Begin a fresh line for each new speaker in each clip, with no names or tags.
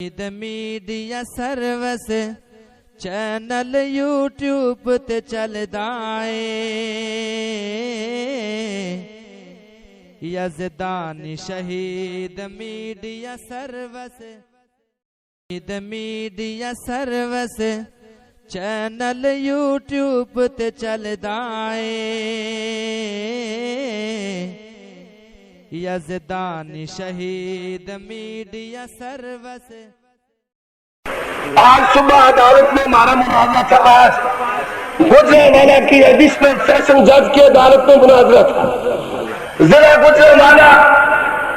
Media service channel YouTube ते चलदा है। यज़दानी शहीद मीडिया सर्विस चैनल यूट्यूब ते चलदा है। यज़दानी शहीद मीडिया सर्विस।
आज सुबह अदालत में हमारा मुनाजरा था। आज गुजरावाला की एडिशनल सेशन जज की अदालत में मुनाजरा था। जिला गुजरावाला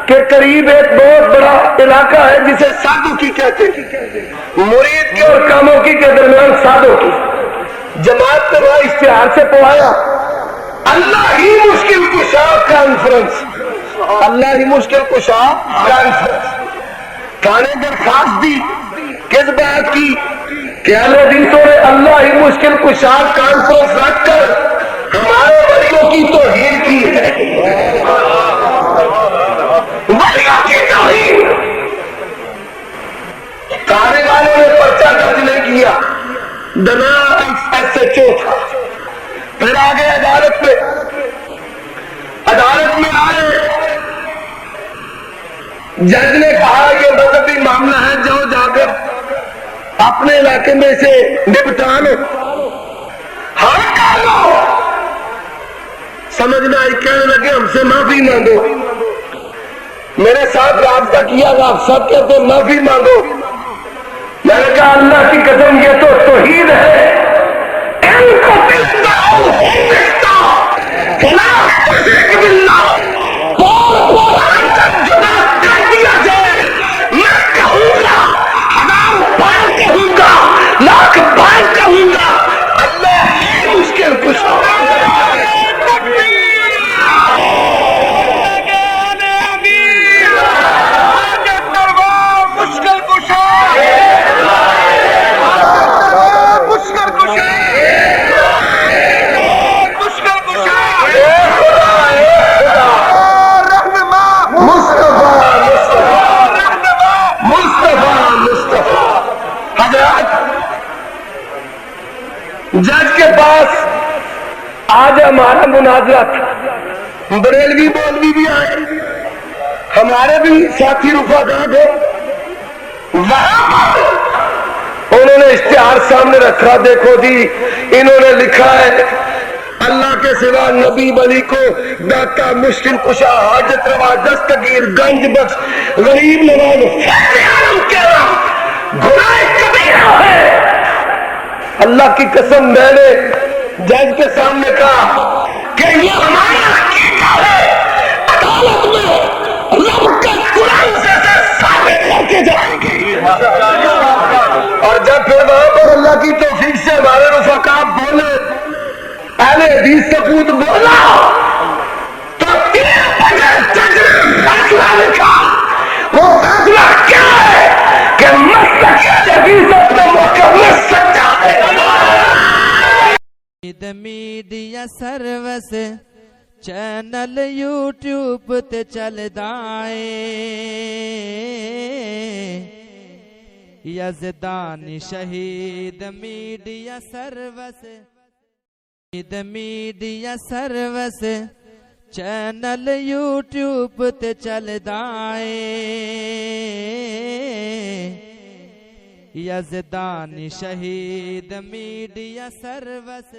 के करीब एक बहुत बड़ा इलाका है जिसे सादोकी कहते हैं। मुरीद के और कामोकी के दरमियान सादोकी जमात ने वहां इश्तिहार से पढ़ाया, अल्लाह ही मुश्किल कुशा कॉन्फ्रेंस, अल्लाह ही मुश्किल कुशा कॉन्फ्रेंस। थाने दरखास्त दी किस बात की कि अल्लाह अल्लाह ही मुश्किल कुशा कॉन्फ्रेंस रखकर हमारे वलियों की तौहीन की है। वलियों की तौहीन। थाने वालों ने पर्चा दर्ज नहीं किया, दना SHO था। फिर आगे अदालत में आए, जज ने कहा ये मजहबी मामला है, जाओ जाकर अपने इलाके में से निपटा लो। हाँ कर लो। समझ में आई, कहने लगे हमसे माफी मांगो। मेरे साथ राब्ता किया, आप सब कहते माफी मांगो। मैंने कहा अल्लाह की कसम ये तो तौहीद है। इनको लाख बार कहूंगा, अल्लाह ही मुश्किल कुशा। मुश्किल कुशा, मुश्किल कुशा, मुश्किल कुशा। जज के पास आज हमारा मुनाजरा था। बरेलवी मौलवी भी आए, हमारे भी साथी रुफादार थे। वहां पर उन्होंने इश्तिहार सामने रखा, देखो जी इन्होंने लिखा है अल्लाह के सिवा नबी वली को दाता मुश्किल कुशा हाजत रवा दस्तगीर गंज बख्श गरीब नवाज है। अल्लाह की कसम मैंने जज के सामने कहा कि ये हमारा अकीदा है। अदालत में रब के कुरान से साबित करके जाएंगे। और जब फिर वहां पर अल्लाह की तौफीक से हमारे रुफका बोले, अहले हदीस सबूत बोला, तो 3 बजे जज ने फैसला लिखा। वो फैसला क्या है कि मसलक हदीस अपने मुकम्मल सच्चा है।
मीडिया सर्विस चैनल यूट्यूब ते चलदा है। यज़दानी शहीद मीडिया सर्विस चैनल यूट्यूब ते चलदा है। यज़दानी शहीद मीडिया सर्विस।